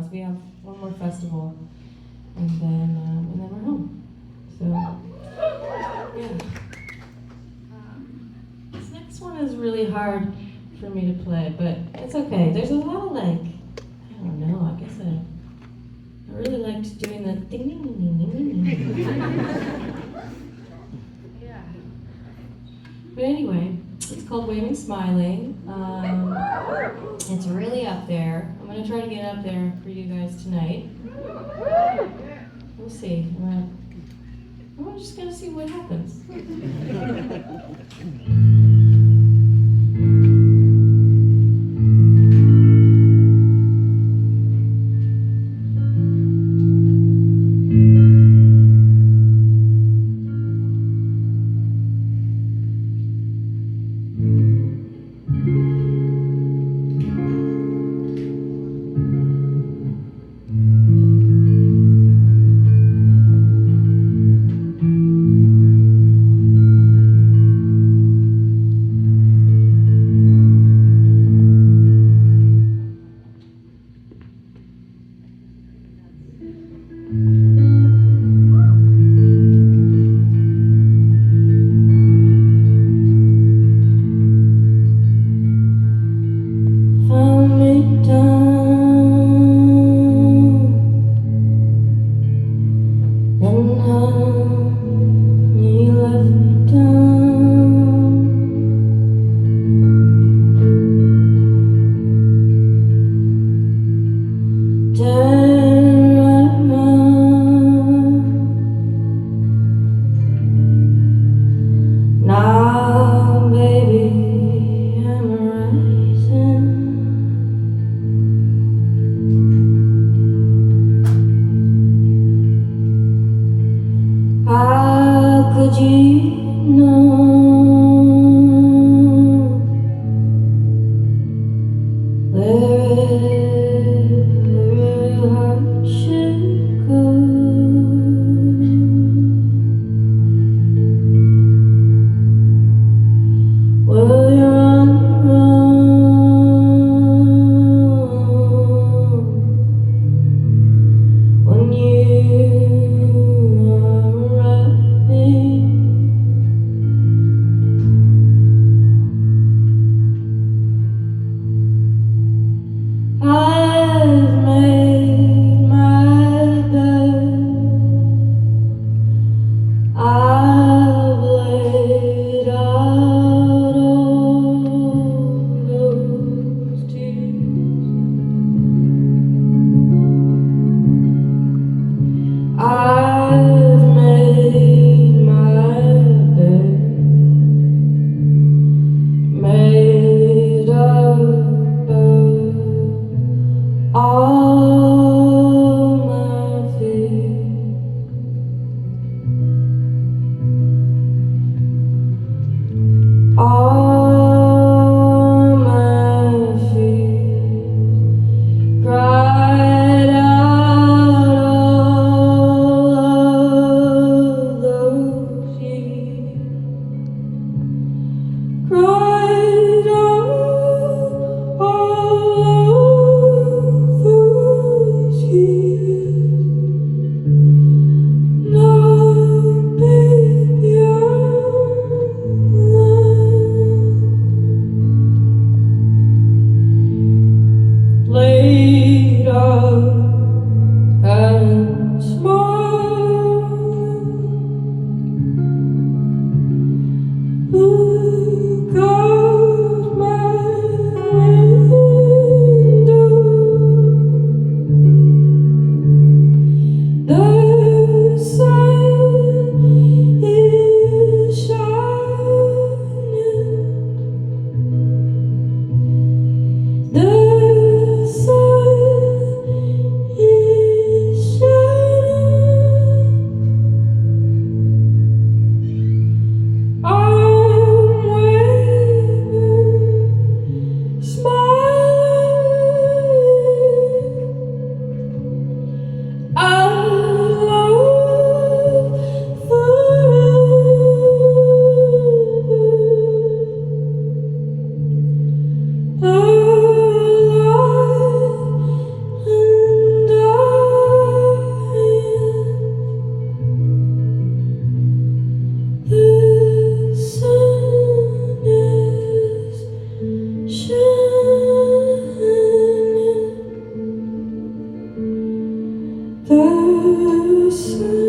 else. We have one more festival, and then we're home. So yeah. This next one is really hard for me to play, but it's okay. There's a lot of like, I don't know. I guess I really liked doing the ding ding ding ding ding ding. Yeah. But anyway, it's called Waving Smiling. It's really up there. I'm gonna try to get up there for you guys tonight. We'll see. I'm just gonna see what happens. How could you know where every heart should go? Well, you're on your own when you arriving. I've made my bed. I've laid out all those tears. I've made my bed, made up all my fears. All my fears cried out all of those years, cried out all of those to